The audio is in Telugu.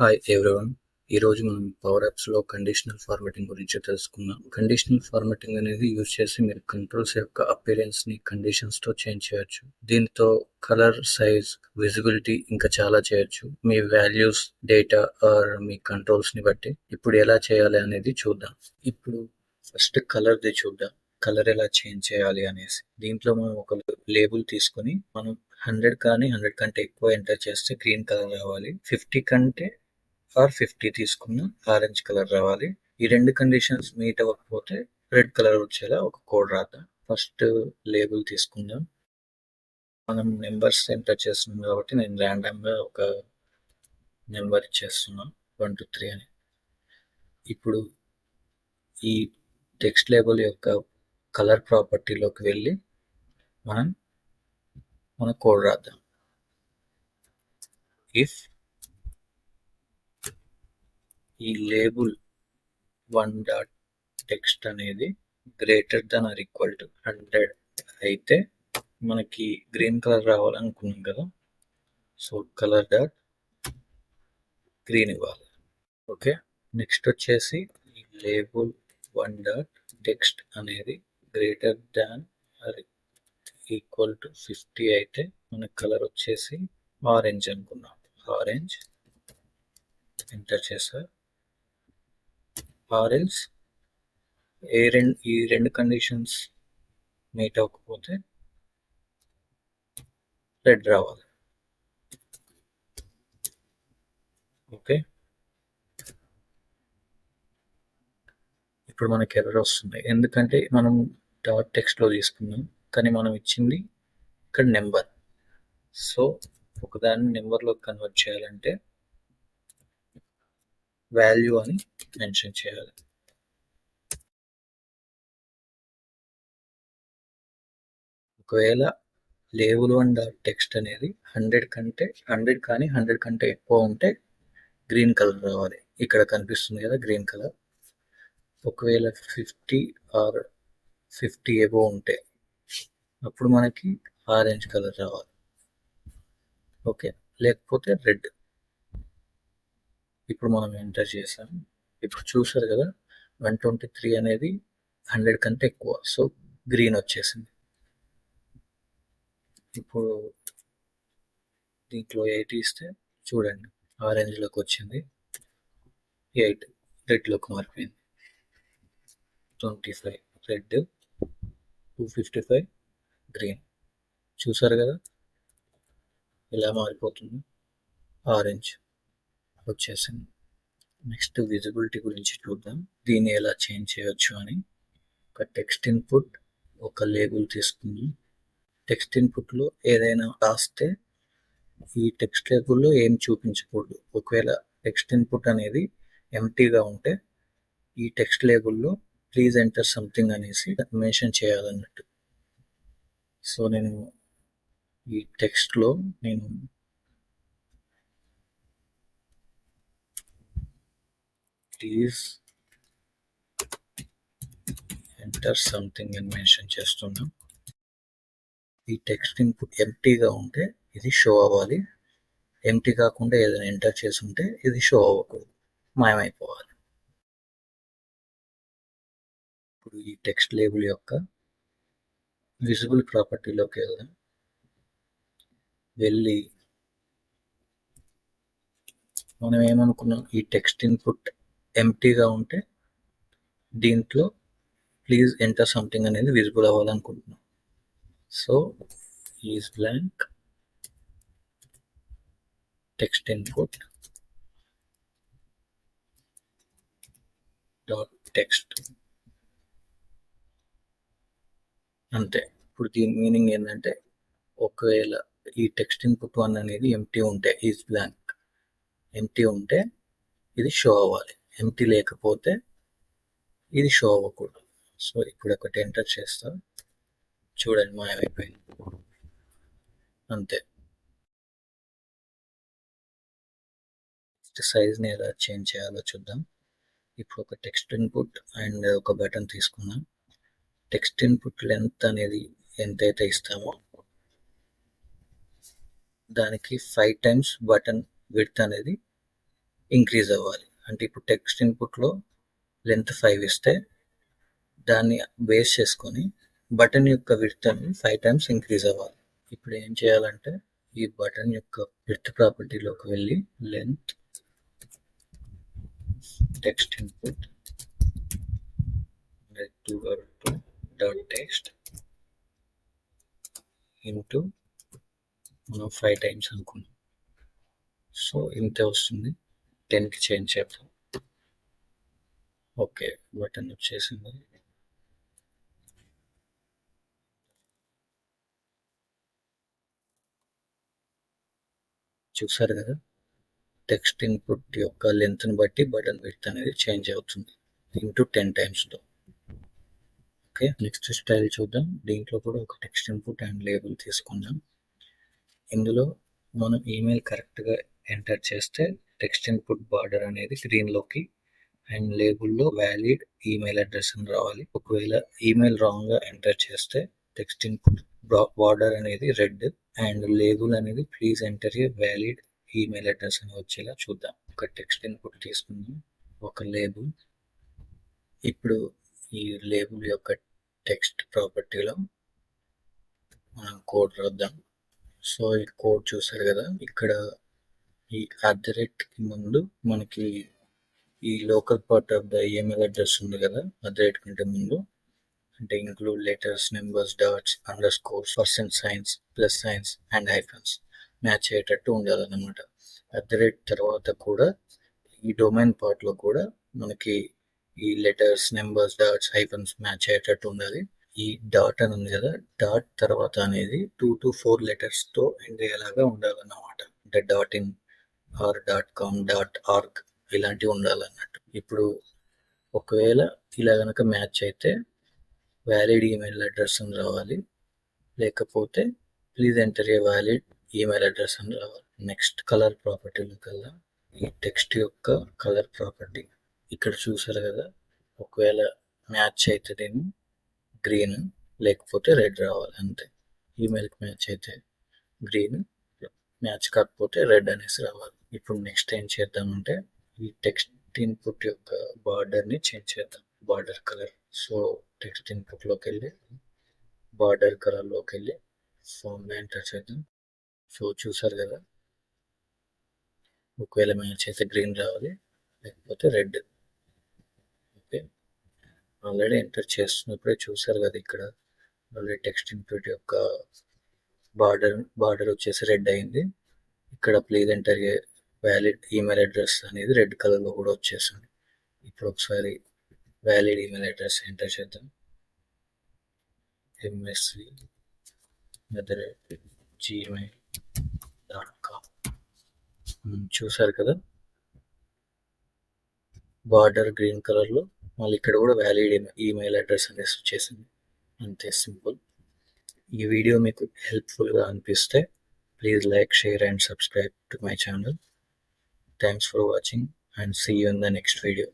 Hi everyone. ఈరోజు మనం పవర్ యాప్స్లో కండిషనల్ ఫార్మాటింగ్ గురించి తెలుసుకుందాం. కండిషనల్ ఫార్మాటింగ్ అనేది యూజ్ చేసి మీరు కంట్రోల్స్ యొక్క అపియరెన్స్ని కండిషన్స్తో చేంజ్ చేయొచ్చు. దీంతో కలర్, సైజ్, విజిబిలిటీ ఇంకా చాలా చేయొచ్చు. మీ వాల్యూస్, డేటా ఆర్ మీ కంట్రోల్స్ని బట్టి. ఇప్పుడు ఎలా చేయాలి అనేది చూద్దాం. ఇప్పుడు ఫస్ట్ కలర్ది చూద్దాం. కలర్ ఎలా చేంజ్ చేయాలి అనేసి. దీంట్లో మనం ఒక లేబుల్ తీసుకొని మనం 100 కానీ 100 కంటే ఎక్కువ ఎంటర్ చేస్తే గ్రీన్ కలర్ రావాలి. 50 కంటే 50 తీసుకున్న ఆరెంజ్ కలర్ రావాలి. ఈ రెండు కండిషన్స్ మీట్ అవ్వకపోతే రెడ్ కలర్ వచ్చేలా ఒక కోడ్ రాద్దాం. ఫస్ట్ లేబుల్ తీసుకుందాం. మనం నెంబర్స్ ఎంటర్ చేస్తున్నాం కాబట్టి నేను ర్యాండమ్గా ఒక నెంబర్ ఇచ్చేస్తున్నాను 1 to 3 అని. ఇప్పుడు ఈ టెక్స్ట్ లేబుల్ యొక్క కలర్ ప్రాపర్టీలోకి వెళ్ళి మన కోడ్ రాద్దాం. ఇఫ్ ఈ లేబుల్ 1.text అనేది greater than or equal to 100 అయితే మనకి గ్రీన్ కలర్ రావాలనుకున్నాం కదా, సో కలర్ డాట్ గ్రీన్ ఇవ్వాలి. ఓకే, నెక్స్ట్ వచ్చేసి ఈ లేబుల్ 1.text అనేది greater than or equal to 50 అయితే మన కలర్ వచ్చేసి ఆరెంజ్ అనుకున్నాం. ఆరెంజ్ ఎంటర్ చేసా. ఆరెంజ్ ఈ రెండు కండిషన్స్ మీట్ అవ్వకపోతే రెడ్ రావాలి. ఓకే, ఇప్పుడు మనకి ఎర్రర్ వస్తుంది ఎందుకంటే మనం డాట్ టెక్స్ట్లో తీసుకున్నాం కానీ మనం ఇచ్చింది ఇక్కడ నెంబర్. సో ఒకదాన్ని నెంబర్లో కన్వర్ట్ చేయాలంటే వాల్యూ అని మెన్షన్ చేయాలి. ఒకవేళ లేబుల్ 1.text అనేది 100 కానీ 100 కంటే ఎక్కువ ఉంటే గ్రీన్ కలర్ రావాలి. ఇక్కడ కనిపిస్తుంది కదా గ్రీన్ కలర్. ఒకవేళ 50 ఆర్ 50 అబోవ్ ఉంటే అప్పుడు మనకి ఆరెంజ్ కలర్ రావాలి. ఓకే, లేకపోతే రెడ్. ఇప్పుడు మనం ఎంటర్ చేసాం. ఇప్పుడు చూసారు కదా 123 అనేది 100 కంటే ఎక్కువ, సో గ్రీన్ వచ్చేసింది. ఇప్పుడు దీంట్లో 8 ఇస్తే చూడండి ఆరెంజ్లోకి వచ్చింది, 8 రెడ్లోకి మారిపోయింది. 25 రెడ్, 255 గ్రీన్. చూసారు కదా ఇలా మారిపోతుంది, ఆరెంజ్ వచ్చేసింది. నెక్స్ట్ విజిబిలిటీ గురించి చూద్దాం. దీన్ని ఎలా చేంజ్ చేయొచ్చు అని. ఒక టెక్స్ట్ ఇన్పుట్, ఒక లేబుల్ తీసుకుని టెక్స్ట్ ఇన్పుట్లో ఏదైనా రాస్తే ఈ టెక్స్ట్ లేబుల్లో ఏం చూపించకూడదు. ఒకవేళ టెక్స్ట్ ఇన్పుట్ అనేది ఎంటీగా ఉంటే ఈ టెక్స్ట్ లేబుల్లో ప్లీజ్ ఎంటర్ సంథింగ్ అనేసి మెన్షన్ చేయాలన్నట్టు. సో నేను ఈ టెక్స్ట్లో ప్లీజ్ ఎంటర్ సంథింగ్ అని మెన్షన్ చేస్తున్నాం. ఈ టెక్స్ట్ ఇన్పుట్ ఎంటీగా ఉంటే ఇది షో అవ్వాలి, ఎంటీ కాకుండా ఏదైనా ఎంటర్ చేసి ఉంటే ఇది షో అవ్వకూడదు, మాయమైపోవాలి. ఇప్పుడు ఈ టెక్స్ట్ లేబుల్ యొక్క విజిబుల్ ప్రాపర్టీలోకి వెళ్దాం. వెళ్ళి మనం ఏమనుకున్నాం, ఈ టెక్స్ట్ ఇన్పుట్ ఎంటీగా ఉంటే దీంట్లో ప్లీజ్ ఎంటర్ సంథింగ్ అనేది విజిబుల్ అవ్వాలనుకుంటున్నాం. So is blank text input dot text అంతే. ఇప్పుడు దీని మీనింగ్ ఏంటంటే ఒకవేళ ఈ టెక్స్ట్ ఇన్పుట్ 1 అనేది ఎంటీ ఉంటే, ఈజ్ బ్లాంక్ ఎంటీ ఉంటే ఇది షో అవ్వాలి, ఎంటీ లేకపోతే ఇది షో అవ్వకూడదు. సో ఇప్పుడు ఒకటి ఎంటర్ చేస్తా, చూడండి మాయమైపోయింది, అంతే. సైజ్ని ఎలా చేంజ్ చేయాలో చూద్దాం. ఇప్పుడు ఒక టెక్స్ట్ ఇన్పుట్ అండ్ ఒక బటన్ తీసుకున్నాం. టెక్స్ట్ ఇన్పుట్ లెంత్ అనేది ఎంతైతే ఇస్తామో దానికి 5 times బటన్ విడ్త్ అనేది ఇంక్రీజ్ అవ్వాలి. అంటే ఇప్పుడు టెక్స్ట్ ఇన్పుట్లో లెంత్ 5 ఇస్తే దాన్ని బేస్ చేసుకొని బటన్ యొక్క విడ్త్ అనేది 5 టైమ్స్ ఇంక్రీజ్ అవ్వాలి. ఇప్పుడు ఏం చేయాలంటే ఈ బటన్ యొక్క విడ్త్ ప్రాపర్టీలోకి వెళ్ళి length text input dot text into మనం 5 టైమ్స్ అనుకున్నాం. సో ఇంతే వస్తుంది. 10కి చేంజ్ చేద్దాం. ఓకే, బటన్ వచ్చేసింది. చూసారు కదా, టెక్స్ట్ ఇన్పుట్ యొక్క లెంత్ని బట్టి బటన్ విడ్త్ అనేది చేంజ్ అవుతుంది ఇంటూ 10 టైమ్స్తో. ఓకే, నెక్స్ట్ స్టైల్ చూద్దాం. దీంట్లో కూడా ఒక టెక్స్ట్ ఇన్పుట్ అండ్ లేబుల్ తీసుకుందాం. ఇందులో మనం ఈమెయిల్ కరెక్ట్గా ఎంటర్ చేస్తే టెక్స్ట్ ఇన్పుట్ బార్డర్ అనేది గ్రీన్లోకి అండ్ లేబుల్లో వ్యాలిడ్ ఈమెయిల్ అడ్రస్ అని రావాలి. ఒకవేళ ఈమెయిల్ రాంగ్గా ఎంటర్ చేస్తే టెక్స్ట్ ఇన్పుట్ బార్డర్ అనేది రెడ్ అండ్ లేబుల్ అనేది please enter a valid email address అని వచ్చేలా చూద్దాం. ఒక టెక్స్ట్ ఇన్పుట్ తీసుకుందాం, ఒక లేబుల్. ఇప్పుడు ఈ లేబుల్ యొక్క టెక్స్ట్ ప్రాపర్టీలో మనం కోడ్ రాద్దాం. సో ఈ కోడ్ చూసారు కదా, ఇక్కడ ఈ @ ముందు మనకి ఈ local part of the email address ఉంది కదా, @ కంటే ముందు అంటే include letters, numbers, dots, underscores, %, plus signs and hyphens match అయ్యేటట్టు ఉండాలన్నమాట. @ తర్వాత కూడా ఈ డొమైన్ పార్ట్లో కూడా మనకి ఈ letters, numbers, dots, hyphens match అయ్యేటట్టు ఉండాలి. ఈ డాట్ అని ఉంది కదా, డాట్ తర్వాత అనేది 2 to 4 లెటర్స్తో ఎండ్ అయ్యేలాగా ఉండాలన్నమాట. అంటే .in ఆర్ .com .org ఇలాంటివి ఉండాలన్నట్టు. ఇప్పుడు ఒకవేళ ఇలా కనుక మ్యాచ్ అయితే వ్యాలిడ్ ఈమెయిల్ అడ్రస్ అని రావాలి, లేకపోతే please enter a valid email address అని రావాలి. నెక్స్ట్ కలర్ ప్రాపర్టీలో కల్లా ఈ టెక్స్ట్ యొక్క కలర్ ప్రాపర్టీ ఇక్కడ చూసారు కదా, ఒకవేళ మ్యాచ్ అయితేనేమో గ్రీన్, లేకపోతే రెడ్ రావాలి అంతే. ఈమెయిల్కి మ్యాచ్ అయితే గ్రీన్, మ్యాచ్ కాకపోతే రెడ్ అనేసి రావాలి. ఇప్పుడు నెక్స్ట్ ఏం చేద్దామంటే ఈ టెక్స్ట్ ఇన్పుట్ యొక్క బార్డర్ని చేంజ్ చేద్దాం, బార్డర్ కలర్. సో టెక్స్ట్ ఇన్పుట్లోకి వెళ్ళి బార్డర్ కలర్లోకి వెళ్ళి ఫామ్లో ఎంటర్ చేద్దాం. సో చూసారు కదా, ఒకవేళ మ్యాచ్ అయితే గ్రీన్ రావాలి, లేకపోతే రెడ్. ఓకే, ఆల్రెడీ ఎంటర్ చేస్తున్నప్పుడే చూసారు కదా, ఇక్కడ ఆల్రెడీ టెక్స్ట్ ఇన్పుట్ యొక్క బార్డర్ వచ్చేసి రెడ్ అయింది. ఇక్కడ please enter a valid email address అనేది రెడ్ కలర్లో కూడా వచ్చేసింది. ఇప్పుడు ఒకసారి వ్యాలిడ్ ఈమెయిల్ అడ్రస్ ఎంటర్ చేద్దాం, msv@gmail.com. చూసారు కదా, బార్డర్ గ్రీన్ కలర్లో, మళ్ళీ ఇక్కడ కూడా వ్యాలిడ్ ఈమెయిల్ అడ్రస్ అనేసి వచ్చేసింది. అంతే, సింపుల్. ఈ వీడియో మీకు హెల్ప్ఫుల్గా అనిపిస్తే please like, share and subscribe to my channel. Thanks for watching and see you in the next video.